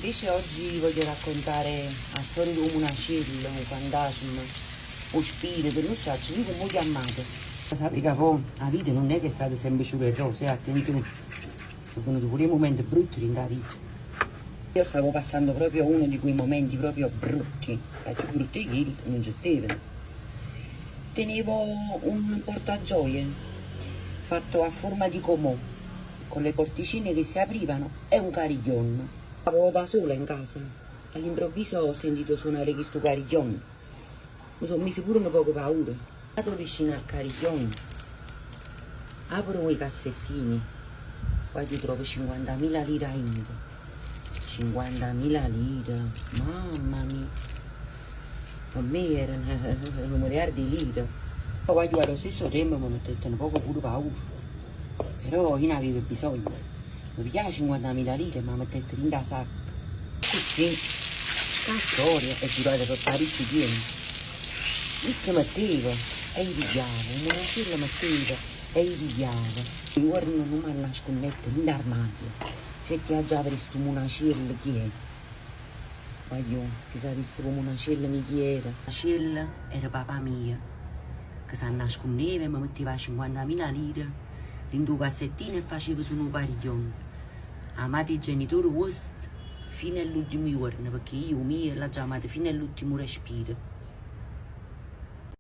Invece oggi vi voglio raccontare la storia di un macello, un fantasma, un spirito, non so, ci vive molto amato. Sappi che poi la vita non è che è stata sempre solo e rose, attenzione, sono venuti pure momenti brutti nella vita. Io stavo passando proprio uno di quei momenti proprio brutti, più brutti che non ci stavano. Tenevo un portagioie fatto a forma di comò, con le porticine che si aprivano e un cariglione. Stavo da sola in casa, all'improvviso ho sentito suonare questo cariglione. Mi sono messo pure un poco paura. Vado vicino al cariglione, apro i cassettini, poi ti trovo 50.000 lire a Indo. 50.000 lire, mamma mia. Per me erano un miliardo di lire. Poi allo stesso tempo mi mettete un poco pure paura. Però io ne avevo bisogno. Mi piace 50.000 lire, ma mettete in la sacca. Così, la storia è girata per parecchi tempi. Io si metteva e io pigliavo, un macello metteva e io pigliavo. Ora non mi nascondete in armadio. C'è chi ha già visto un macello chi è. Ma io, se sapessi come un macello mi chi era. Macello era papà mio, che si nascondeva e mi metteva 50.000 lire dentro un cassettino e faceva su un cariglione. Amate i genitori vostri fino all'ultimo giorno, perché io mio l'ho già amato fino all'ultimo respiro.